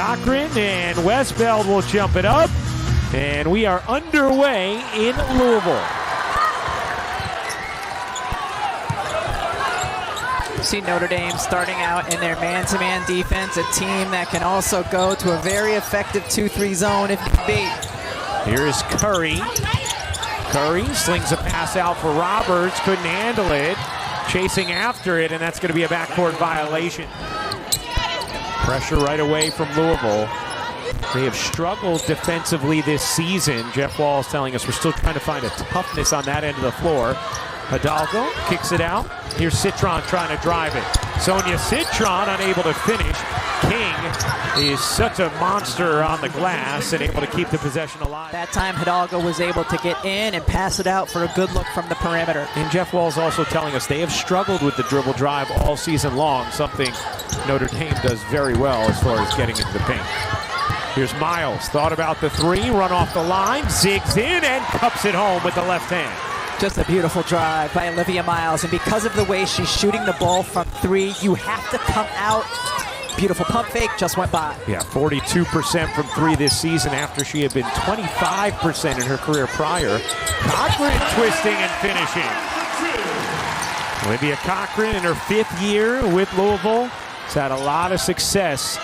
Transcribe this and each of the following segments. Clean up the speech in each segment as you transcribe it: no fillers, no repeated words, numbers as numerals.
Cochran, and Westbeld will jump it up. And we are underway in Louisville. See Notre Dame starting out in their man-to-man defense, a team that can also go to a very effective 2-3 zone if need be. Here is Curry. Curry slings a pass out for Roberts, couldn't handle it. Chasing after it, and that's going to be a backcourt violation. Pressure right away from Louisville. They have struggled defensively this season. Jeff Wall's telling us we're still trying to find a toughness on that end of the floor. Hidalgo kicks it out. Here's Citron trying to drive it. Sonia Citron unable to finish. King is such a monster on the glass and able to keep the possession alive. That time Hidalgo was able to get in and pass it out for a good look from the perimeter. And Jeff Wall's also telling us they have struggled with the dribble drive all season long, something Notre Dame does very well as far as getting into the paint. Here's Miles, thought about the three, run off the line, zigs in and cups it home with the left hand. Just a beautiful drive by Olivia Miles, and because of the way she's shooting the ball from three, you have to come out. Beautiful pump fake, just went by. Yeah, 42% from three this season after she had been 25% in her career prior. Cochran twisting and finishing. Olivia Cochran in her 5th year with Louisville has had a lot of success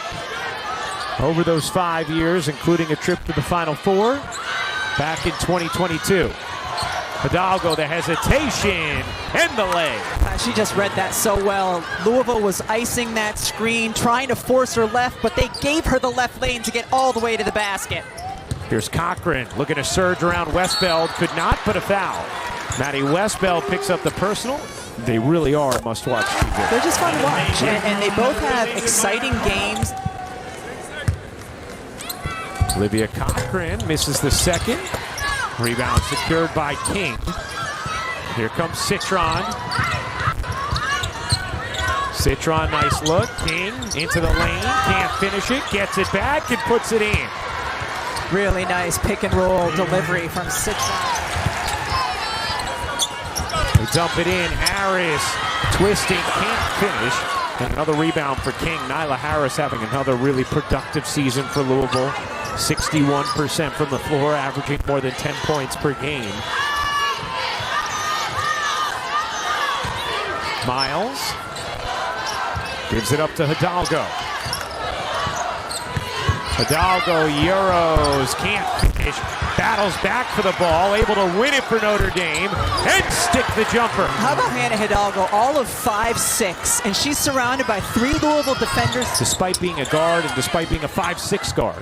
over those 5 years, including a trip to the Final Four back in 2022. Hidalgo, the hesitation, and the leg. She just read that so well. Louisville was icing that screen, trying to force her left, but they gave her the left lane to get all the way to the basket. Here's Cochran looking to surge around Westbeld, could not put a foul. Maddie Westbeld picks up the personal. They really are a must-watch. They're just fun to watch, and they both have exciting games. Olivia Cochran misses the second. Rebound secured by King. Here comes Citron. Citron, nice look. King into the lane, can't finish it, gets it back and puts it in. Really nice pick and roll delivery from Citron. They dump it in, Harris twisting, can't finish. And another rebound for King. Niele Harris having another really productive season for Louisville. 61% from the floor, averaging more than 10 points per game. Miles gives it up to Hidalgo. Hidalgo, Euros, can't finish. Battles back for the ball, able to win it for Notre Dame and stick the jumper. How about Hannah Hidalgo, all of 5'6", and she's surrounded by 3 Louisville defenders. Despite being a guard and despite being a 5'6" guard.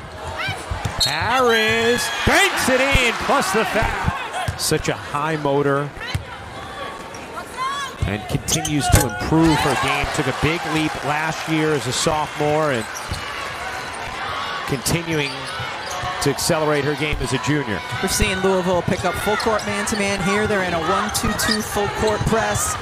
Harris banks it in, plus the foul. Such a high motor. And continues to improve her game. Took a big leap last year as a sophomore and continuing to accelerate her game as a junior. We're seeing Louisville pick up full court man-to-man here. They're in a 1-2-2 full court press.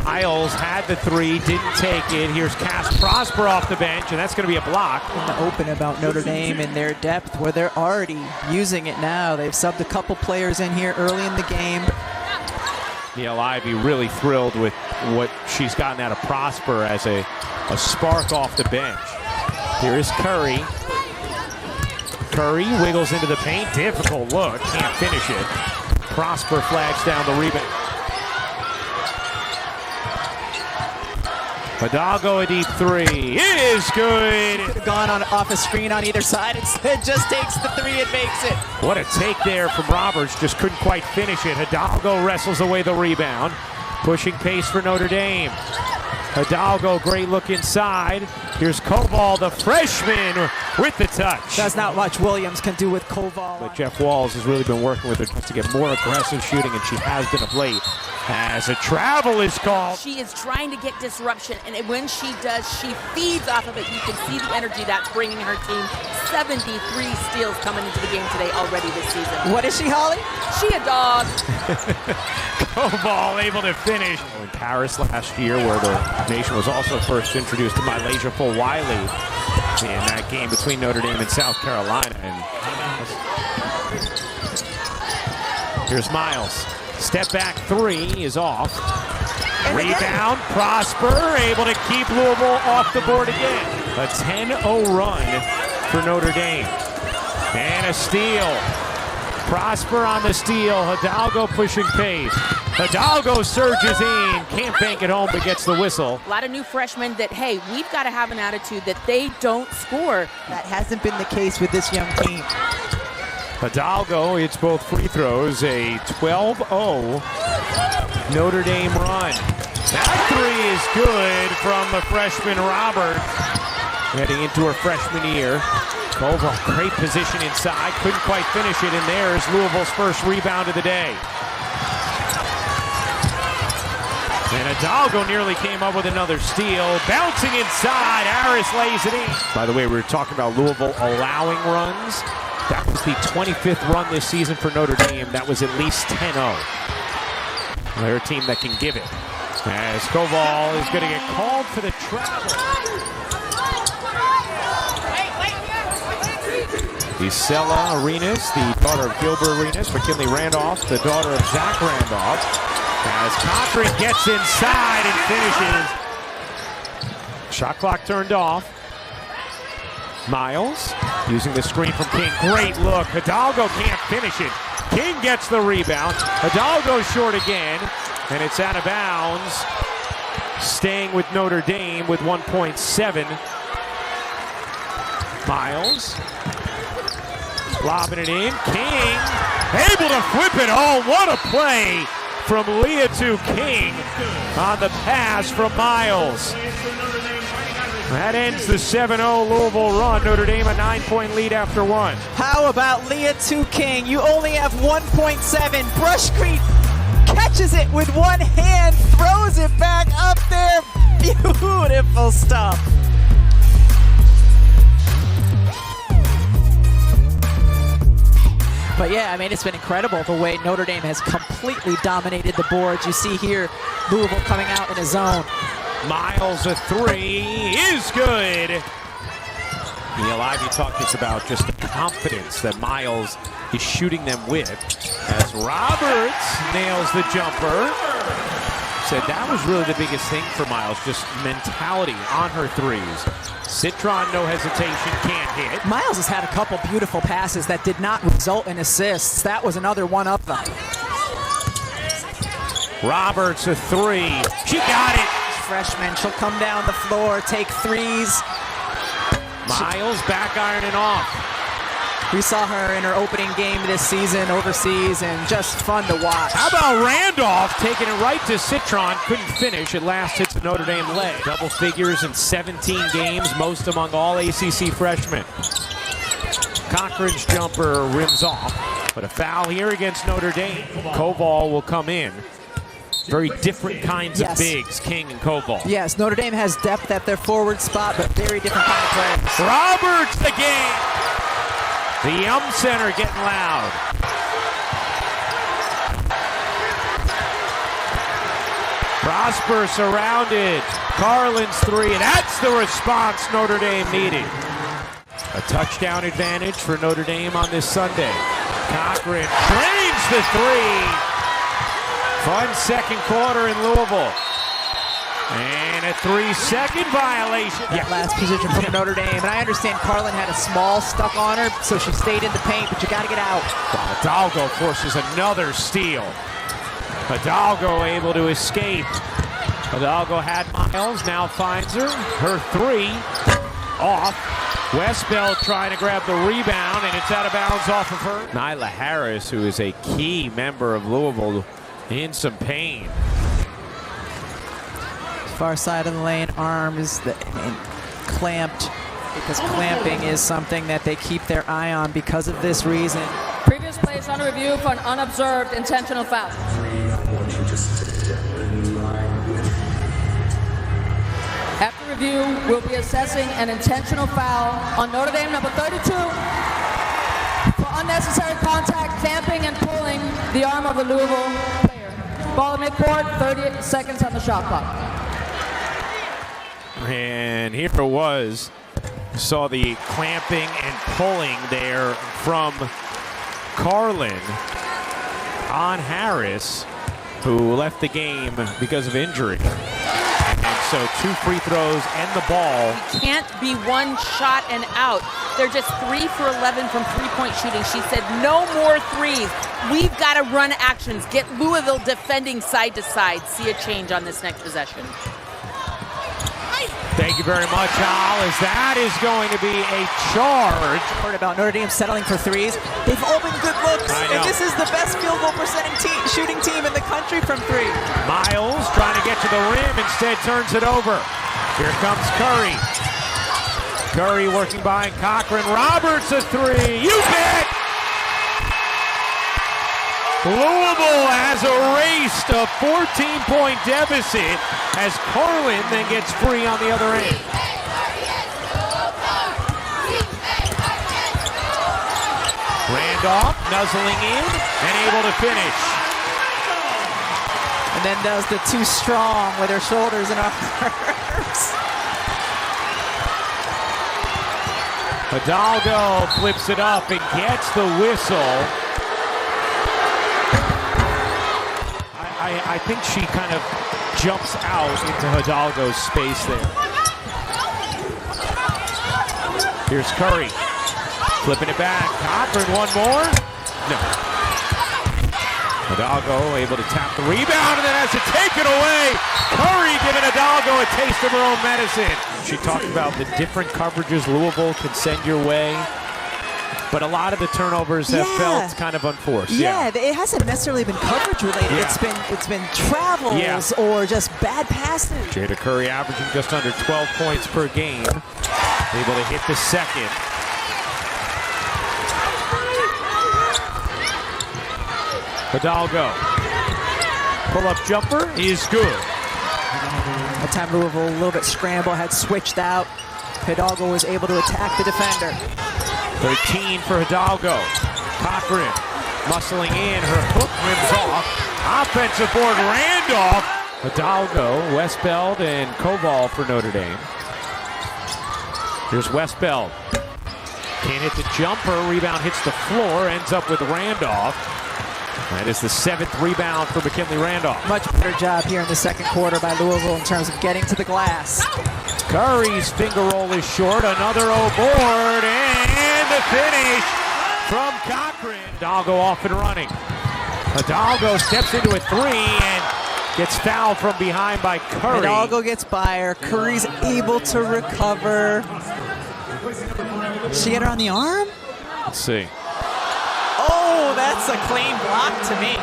Miles had the three, didn't take it. Here's Cass Prosper off the bench, and that's going to be a block. In the open about Notre Dame and their depth, where they're already using it now. They've subbed a couple players in here early in the game. Niele Ivey really thrilled with what she's gotten out of Prosper as a spark off the bench. Here is Curry. Curry wiggles into the paint. Difficult look. Can't finish it. Prosper flags down the rebound. Hidalgo, a deep three. It is good. Could have gone off a screen on either side. Instead, just takes the three and makes it. What a take there from Roberts. Just couldn't quite finish it. Hidalgo wrestles away the rebound. Pushing pace for Notre Dame. Hidalgo, great look inside. Here's Koval, the freshman, with the touch. That's not much Williams can do with Koval. But Jeff Walls has really been working with her to get more aggressive shooting, and she has been of late. As a travel is called. She is trying to get disruption, and when she does, she feeds off of it. You can see the energy that's bringing her team. 73 steals coming into the game today already this season. What is she, Holly? She a dog. Koval able to finish. In Paris last year, where the nation was also first introduced to Mylasia Wiley in that game between Notre Dame and South Carolina. And here's Miles. Step back three is off. Rebound, Prosper able to keep Louisville off the board again. A 10-0 run for Notre Dame. And a steal. Prosper on the steal. Hidalgo pushing pace. Hidalgo surges in. Can't bank it home, but gets the whistle. A lot of new freshmen that, hey, we've got to have an attitude that they don't score. That hasn't been the case with this young team. Hidalgo hits both free throws. A 12-0 Notre Dame run. That three is good from the freshman Robert. Heading into her freshman year. Koval, great position inside. Couldn't quite finish it, and there's Louisville's first rebound of the day. And Hidalgo nearly came up with another steal. Bouncing inside, Harris lays it in. By the way, we were talking about Louisville allowing runs. That was the 25th run this season for Notre Dame. That was at least 10-0. They're a team that can give it. As Koval is going to get called for the travel. Isela Arenas, the daughter of Gilbert Arenas. McKinley Randolph, the daughter of Zach Randolph. As Cochran gets inside and finishes. Shot clock turned off. Miles using the screen from King. Great look. Hidalgo can't finish it. King gets the rebound. Hidalgo short again. And it's out of bounds. Staying with Notre Dame with 1.7. Miles. Lobbing it in. King able to flip it home. What a play from Leah to King on the pass from Miles. That ends the 7-0 Louisville run. Notre Dame a 9-point lead after one. How about Leah to King? You only have 1.7. Brushcrete catches it with one hand, throws it back up there. Beautiful stuff. But yeah, I mean, it's been incredible the way Notre Dame has completely dominated the boards. You see here, Louisville coming out in a zone. Miles a three is good. Niele Ivey talked us about just the confidence that Miles is shooting them with. As Roberts nails the jumper. Said that was really the biggest thing for Miles, just mentality on her threes. Citron, no hesitation, can't hit. Miles has had a couple beautiful passes that did not result in assists. That was another one of them. Roberts a three. She got it. Freshman, she'll come down the floor, take threes. Miles back ironing off. We saw her in her opening game this season overseas, and just fun to watch. How about Randolph taking it right to Citron? Couldn't finish. It last hits the Notre Dame leg. Double figures in 17 games, most among all ACC freshmen. Cochran's jumper rims off, but a foul here against Notre Dame. Koval will come in. Very different kinds of bigs, King and Koval. Yes, Notre Dame has depth at their forward spot, but very different kind of players. Roberts again. The Yum Center getting loud. Prosper surrounded. Carlin's three, and that's the response Notre Dame needed. A touchdown advantage for Notre Dame on this Sunday. Cochran drains the three. Fun second quarter in Louisville. And a 3-second violation. Last position from Notre Dame. And I understand Carlin had a small stuck on her, so she stayed in the paint, but you got to get out. Hidalgo forces another steal. Hidalgo able to escape. Hidalgo had Miles, now finds her. Her three off. Westbell trying to grab the rebound, and it's out of bounds off of her. Nyla Harris, who is a key member of Louisville, in some pain. Far side of the lane, arms clamped, because clamping is something that they keep their eye on because of this reason. Previous plays under review for an unobserved intentional foul. After review, we'll be assessing an intentional foul on Notre Dame number 32 for unnecessary contact, clamping, and pulling the arm of a Louisville player. Ball at midcourt, 30 seconds on the shot clock. And here it was. Saw the clamping and pulling there from Carlin on Harris, who left the game because of injury. And so 2 free throws and the ball. You can't be one shot and out. They're just 3 for 11 from three-point shooting. She said no more threes. We've got to run actions. Get Louisville defending side to side. See a change on this next possession. Thank you very much, Al, as that is going to be a charge. Heard about Notre Dame settling for threes. They've all been good looks, and this is the best field goal shooting team in the country from 3. Miles trying to get to the rim, instead turns it over. Here comes Curry. Curry working behind Cochran. Roberts a 3. You bet! Louisville has erased a 14-point deficit as Carlin then gets free on the other end. Randolph nuzzling in and able to finish. And then does the too strong with her shoulders and arms. Hidalgo flips it up and gets the whistle. I think she kind of jumps out into Hidalgo's space there. Here's Curry. Flipping it back. Cochran, one more. No. Hidalgo able to tap the rebound and then has to take it away. Curry giving Hidalgo a taste of her own medicine. She talked about the different coverages Louisville can send your way. But a lot of the turnovers have felt kind of unforced. Yeah, it hasn't necessarily been coverage related. Yeah. It's been travels or just bad passes. Jada Curry averaging just under 12 points per game. Able to hit the second. Hidalgo. Pull-up jumper is good. That time Louisville a little bit scramble, had switched out. Hidalgo was able to attack the defender. 13 for Hidalgo. Cochran muscling in. Her hook rims off. Offensive board, Randolph. Hidalgo, Westbeld, and Koval for Notre Dame. Here's Westbeld. Can't hit the jumper. Rebound hits the floor. Ends up with Randolph. That is the 7th rebound for McKinley Randolph. Much better job here in the second quarter by Louisville in terms of getting to the glass. Curry's finger roll is short. Another board and the finish from Cochran. Hidalgo off and running. Hidalgo steps into a 3 and gets fouled from behind by Curry. Hidalgo gets by her. Curry's able to recover. Did she get her on the arm? Let's see. Oh, that's a clean block to me.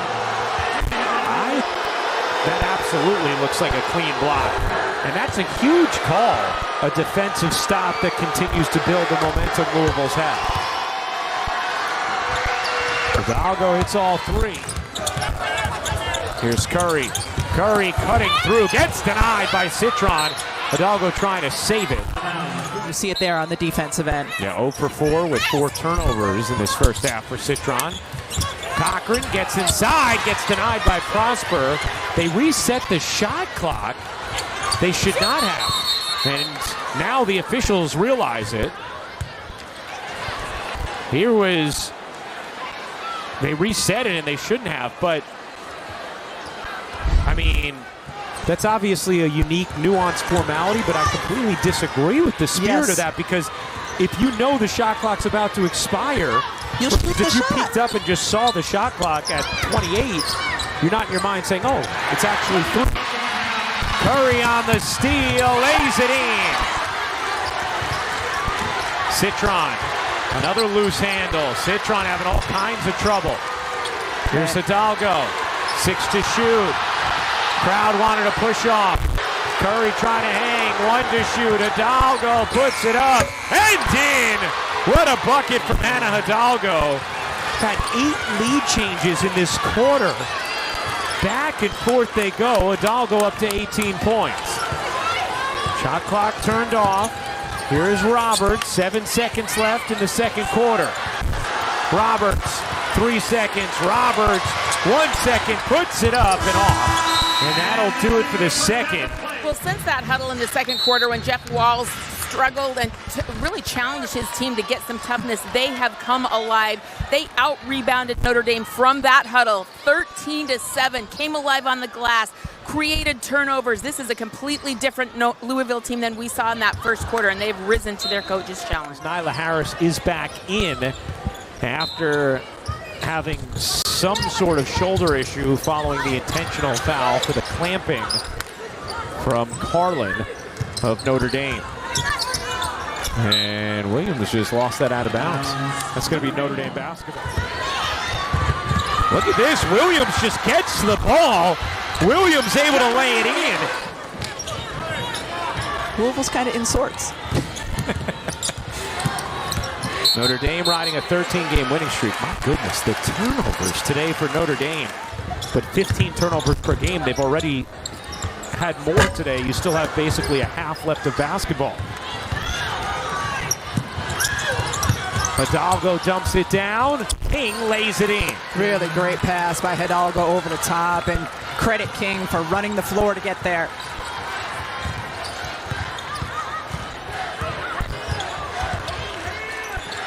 That absolutely looks like a clean block. And that's a huge call. A defensive stop that continues to build the momentum Louisville's had. Hidalgo hits all 3. Here's Curry. Curry cutting through. Gets denied by Citron. Hidalgo trying to save it. You see it there on the defensive end. Yeah, 0 for 4 with 4 turnovers in this first half for Citron. Cochran gets inside, gets denied by Prosper. They reset the shot clock. They should not have. And now the officials realize it. They reset it and they shouldn't have, but I mean, that's obviously a unique, nuanced formality, but I completely disagree with the spirit of that, because if you know the shot clock's about to expire, if you peeked up and just saw the shot clock at 28, you're not in your mind saying, oh, it's actually 3. Curry on the steal, lays it in. Citron, another loose handle. Citron having all kinds of trouble. Here's Hidalgo, 6 to shoot. Crowd wanted to push off. Curry trying to hang, 1 to shoot. Hidalgo puts it up and in. What a bucket from Hannah Hidalgo. Had 8 lead changes in this quarter. Back and forth they go. Hidalgo up to 18 points. Shot clock turned off. Here's Roberts. 7 seconds left in the second quarter. Roberts, 3 seconds. Roberts, 1 second. Puts it up and off. And that'll do it for the second. Well, since that huddle in the second quarter when Jeff Walls struggled and really challenged his team to get some toughness, they have come alive. They out-rebounded Notre Dame from that huddle, 13-7, came alive on the glass, created turnovers. This is a completely different Louisville team than we saw in that first quarter, and they've risen to their coach's challenge. Niele Harris is back in after having some sort of shoulder issue following the intentional foul for the clamping from Carlin of Notre Dame. And Williams just lost that out of bounds. That's going to be Notre Dame basketball. Look at this. Williams just gets the ball. Williams able to lay it in. Louisville's kind of in sorts. Notre Dame riding a 13-game winning streak. My goodness, the turnovers today for Notre Dame. But 15 turnovers per game. They've already had more today. You still have basically a half left of basketball. Hidalgo dumps it down. King lays it in. Really great pass by Hidalgo over the top, and credit King for running the floor to get there.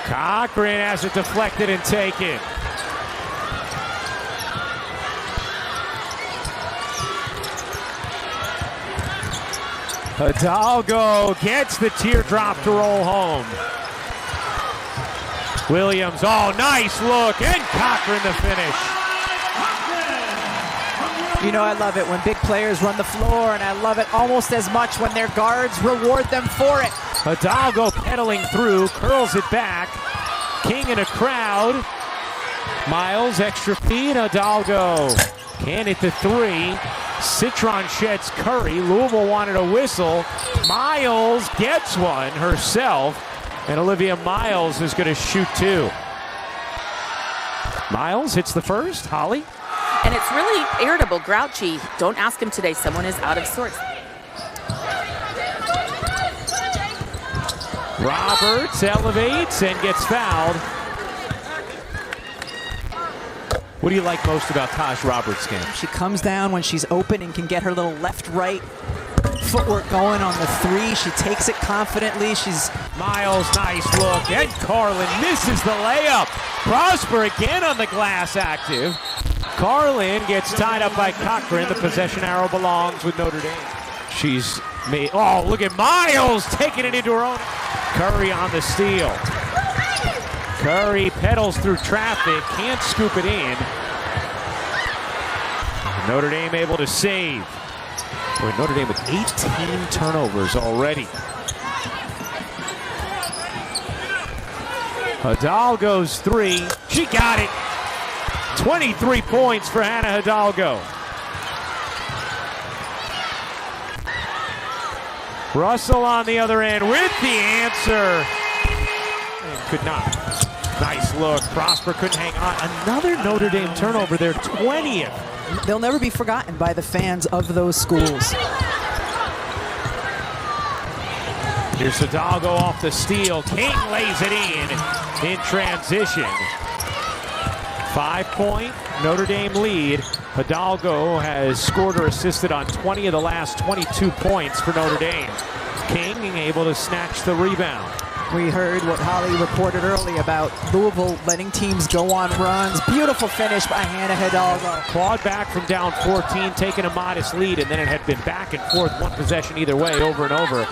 Cochran has it deflected and taken. Hidalgo gets the teardrop to roll home. Williams, oh, nice look, and Cochran the finish. You know, I love it when big players run the floor, and I love it almost as much when their guards reward them for it. Hidalgo pedaling through, curls it back. King in a crowd. Miles, extra feed, Hidalgo can't hit the three. Citron sheds Curry. Louisville wanted a whistle. Miles gets one herself, and Olivia Miles is going to shoot two. Miles hits the first. Holly? And it's really irritable, grouchy. Don't ask him today. Someone is out of sorts. Roberts elevates and gets fouled. What do you like most about Taj Roberts' game? She comes down when she's open and can get her little left-right footwork going on the three. She takes it confidently. She's Miles, nice look, and Carlin misses the layup. Prosper again on the glass, active. Carlin gets tied up by Cochran. The possession arrow belongs with Notre Dame. She's made, oh, look at Miles taking it into her own. Curry on the steal. Curry pedals through traffic, can't scoop it in. Notre Dame able to save. Boy, Notre Dame with 18 turnovers already. Hidalgo's three. She got it. 23 points for Hannah Hidalgo. Russell on the other end with the answer. And could not. Nice look. Prosper couldn't hang on. Another Notre Dame turnover, their 20th. They'll never be forgotten by the fans of those schools. Here's Hidalgo off the steal. King lays it in transition. 5-point Notre Dame lead. Hidalgo has scored or assisted on 20 of the last 22 points for Notre Dame. King able to snatch the rebound. We heard what Holly reported early about Louisville letting teams go on runs. Beautiful finish by Hannah Hidalgo. Clawed back from down 14, taking a modest lead, and then it had been back and forth, one possession either way, over and over,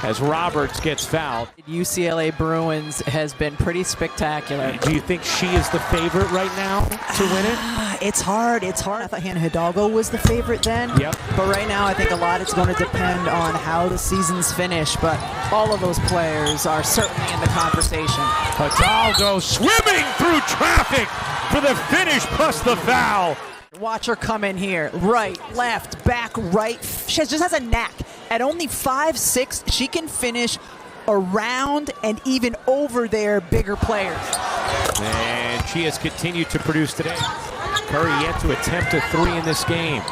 as Roberts gets fouled. UCLA Bruins has been pretty spectacular. Do you think she is the favorite right now to win it? It's hard. It's hard. I thought Hannah Hidalgo was the favorite then. Yep. But right now, I think a lot is going to depend on how the season's finish. But all of those players are certainly in the conversation. Hidalgo swimming through traffic for the finish plus the foul. Watch her come in here. Right, left, back, right. She just has a knack. At only 5'6", she can finish around and even over their bigger players. And she has continued to produce today. Curry yet to attempt a three in this game.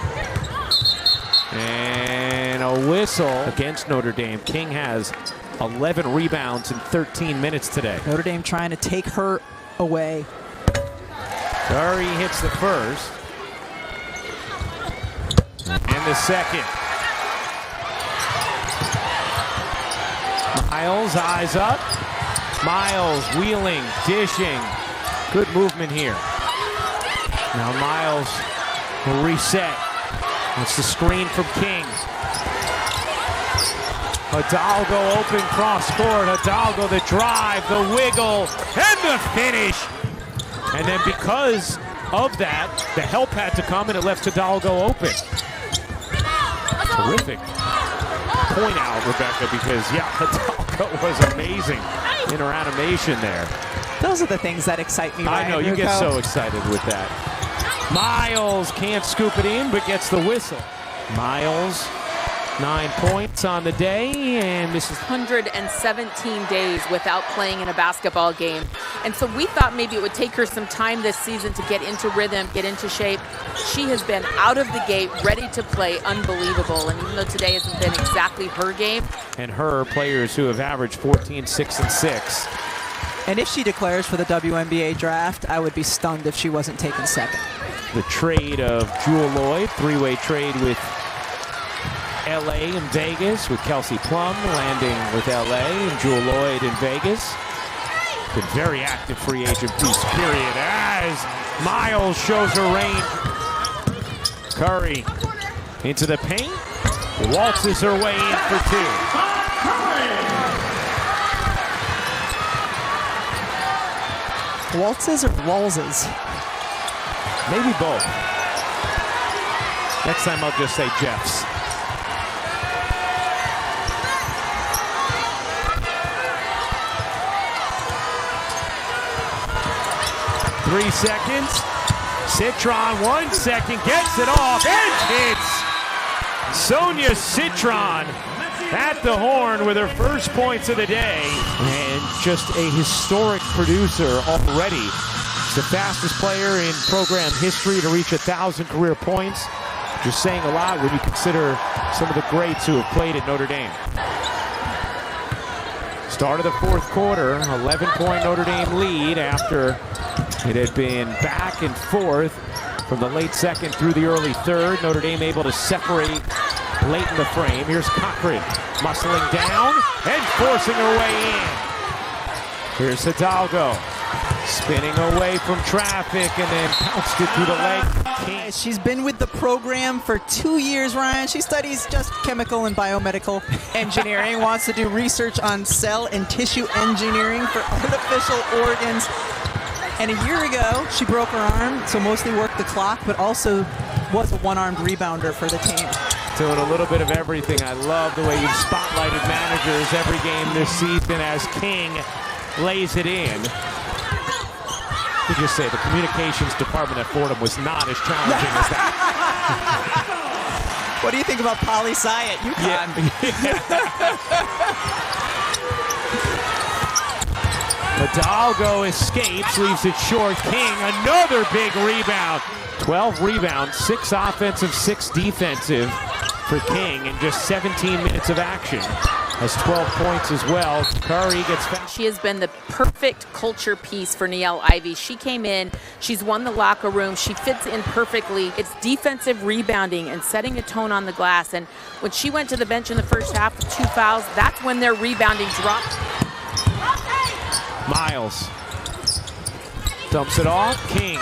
And a whistle against Notre Dame. King has 11 rebounds in 13 minutes today. Notre Dame trying to take her away. Curry hits the first. And the second. Miles, eyes up. Miles wheeling, dishing. Good movement here. Now Miles will reset. It's the screen from King. Hidalgo open cross court. Hidalgo the drive, the wiggle, and the finish. And then because of that, the help had to come and it left Hidalgo open. Terrific point out, Rebecca, because Hidalgo was amazing in her animation there. Those are the things that excite me. I know, you get so excited with that. Miles can't scoop it in, but gets the whistle. Miles, 9 points on the day, and this is 117 days without playing in a basketball game. And so we thought maybe it would take her some time this season to get into rhythm, get into shape. She has been out of the gate, ready to play, unbelievable. And even though today hasn't been exactly her game. And her players who have averaged 14, 6, and 6. And if she declares for the WNBA draft, I would be stunned if she wasn't taken second. The trade of Jewel Lloyd, three-way trade with LA and Vegas, with Kelsey Plum landing with LA and Jewel Lloyd in Vegas. Been very active free agent piece, period, as Miles shows her range. Curry into the paint, waltzes her way in for two. Waltzes or waltzes? Maybe both. Next time I'll just say Jeff's. Three seconds. Citron, 1 second, gets it off and hits. Sonia Citron at the horn with her first points of the day. And just a historic producer already. She's the fastest player in program history to reach 1,000 career points. Just saying a lot when you consider some of the greats who have played at Notre Dame. Start of the fourth quarter, 11-point Notre Dame lead after it had been back and forth from the late second through the early third. Notre Dame able to separate late in the frame. Here's Cochran muscling down and forcing her way in. Here's Hidalgo spinning away from traffic and then pounced it through the leg. King. She's been with the program for 2 years, Ryan. She studies just chemical and biomedical engineering, wants to do research on cell and tissue engineering for artificial organs. And a year ago, she broke her arm, so mostly worked the clock, but also was a one-armed rebounder for the team. Doing a little bit of everything. I love the way you've spotlighted managers every game this season as King lays it in. You just say the communications department at Fordham was not as challenging as that. What do you think about Poli Sci at UConn? Hidalgo escapes, leaves it short. King, another big rebound. 12 rebounds, 6 offensive, 6 defensive for King in just 17 minutes of action. Has 12 points as well. Curry gets back. She has been the perfect culture piece for Niele Ivey. She came in, she's won the locker room, she fits in perfectly. It's defensive rebounding and setting a tone on the glass. And when she went to the bench in the first half with 2 fouls, that's when their rebounding dropped. Miles dumps it off. King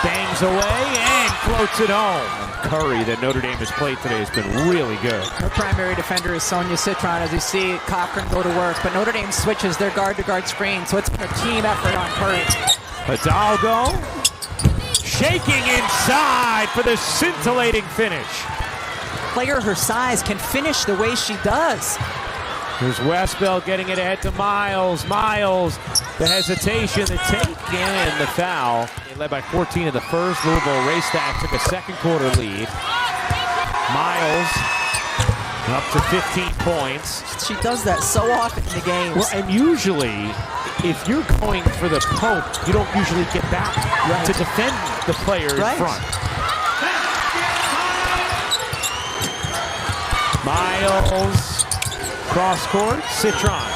bangs away and floats it home. Curry, that Notre Dame has played today, has been really good. Her primary defender is Sonia Citron, as you see Cochran go to work, but Notre Dame switches their guard-to-guard screen, so it's a team effort on Curry. Hidalgo shaking inside for the scintillating finish. Player her size can finish the way she does. Here's Westbell getting it ahead to Miles. Miles, the hesitation, the take, and the foul. They led by 14 in the first. Louisville raced that, took a second quarter lead. Miles up to 15 points. She does that so often in the games. Well, and usually, if you're going for the poke, you don't usually get back to defend the player in front. Miles. Cross court, Citron.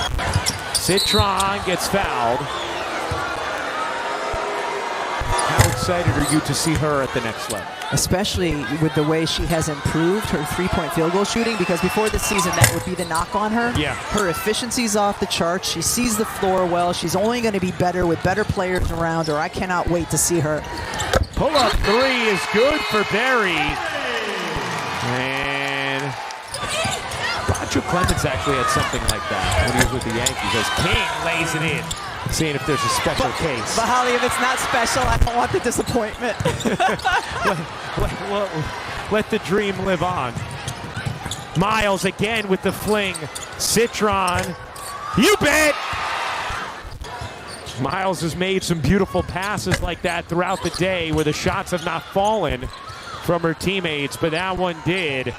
Citron gets fouled. excited are you to see her at the next level? Especially with the way she has improved her three-point field goal shooting, because before this season that would be the knock on her. Yeah. Her efficiency's off the charts. She sees the floor well. She's only going to be better with better players around her. I cannot wait to see her. Pull-up three is good for Barry. And Roger Clemens actually had something like that when he was with the Yankees as King lays it in. Seeing if there's a special case. But Holly, if it's not special, I don't want the disappointment. let the dream live on. Miles again with the fling. Citron. You bet! Miles has made some beautiful passes like that throughout the day where the shots have not fallen from her teammates, but that one did.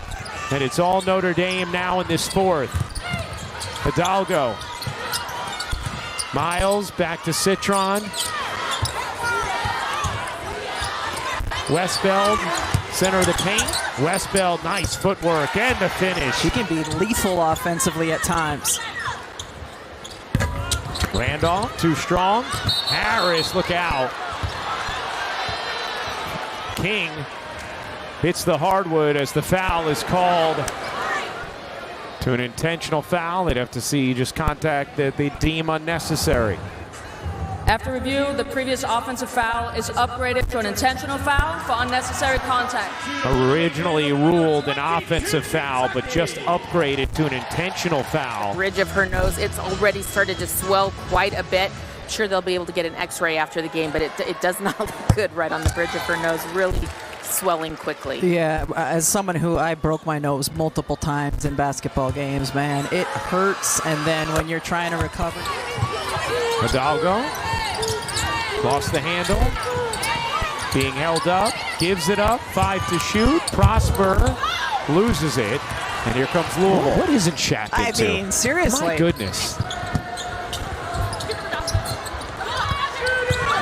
And it's all Notre Dame now in this fourth. Hidalgo. Miles back to Citron. Westbeld, center of the paint. Westbeld, nice footwork and the finish. She can be lethal offensively at times. Randolph, too strong. Harris, look out. King hits the hardwood as the foul is called. To an intentional foul, they'd have to see just contact that they deem unnecessary. After review, the previous offensive foul is upgraded to an intentional foul for unnecessary contact. Originally ruled an offensive foul, but just upgraded to an intentional foul. Bridge of her nose, it's already started to swell quite a bit. I'm sure they'll be able to get an x-ray after the game, but it does not look good right on the bridge of her nose. Really swelling quickly. Yeah, as someone who I broke my nose multiple times in basketball games, man, it hurts. And then when you're trying to recover. Hidalgo lost the handle. Being held up, gives it up, 5 to shoot. Prosper loses it. And here comes Louisville. What isn't Shaq into? I mean, seriously. My goodness.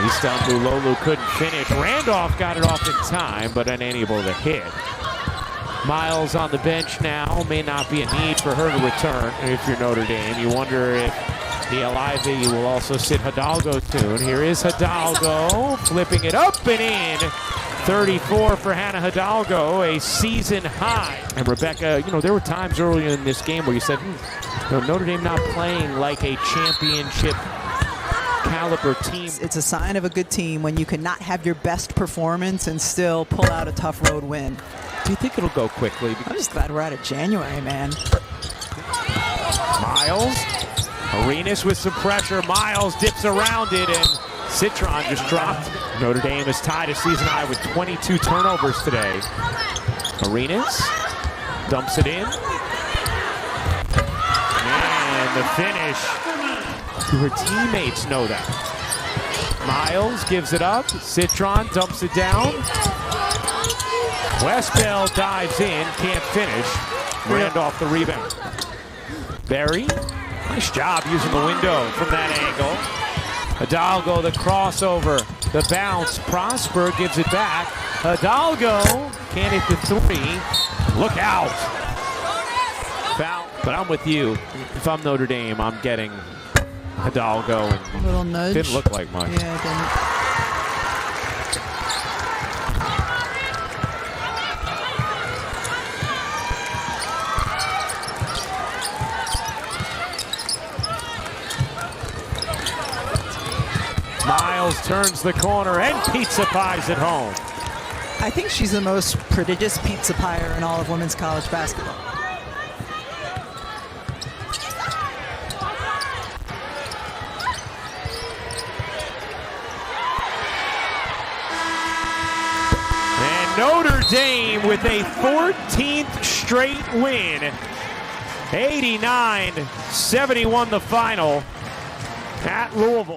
Istanbul Lolu couldn't finish. Randolph got it off in time, but unable to hit. Miles on the bench now. May not be a need for her to return if you're Notre Dame. You wonder if Niele Ivey will also sit Hidalgo soon. Here is Hidalgo, flipping it up and in. 34 for Hannah Hidalgo, a season high. And Rebecca, there were times earlier in this game where you said, Notre Dame not playing like a championship caliber team. It's a sign of a good team when you can not have your best performance and still pull out a tough road win. Do you think it'll go quickly? I'm just glad we're out of January, man. Miles, Arenas with some pressure. Miles dips around it, and Citron just dropped. Notre Dame is tied a season high with 22 turnovers today. Arenas dumps it in. And the finish. Do her teammates know that? Miles gives it up. Citron dumps it down. Westbell dives in, can't finish. Randolph the rebound. Barry, nice job using the window from that angle. Hidalgo the crossover, the bounce. Prosper gives it back. Hidalgo can't hit the three. Look out. Foul. But I'm with you. If I'm Notre Dame, I'm getting Hidalgo, and A little nudge. didn't look like much. Yeah, it didn't. Miles turns the corner and pizza pies it home. I think she's the most prodigious pizza pier in all of women's college basketball. Notre Dame with a 14th straight win. 89-71 the final at Louisville.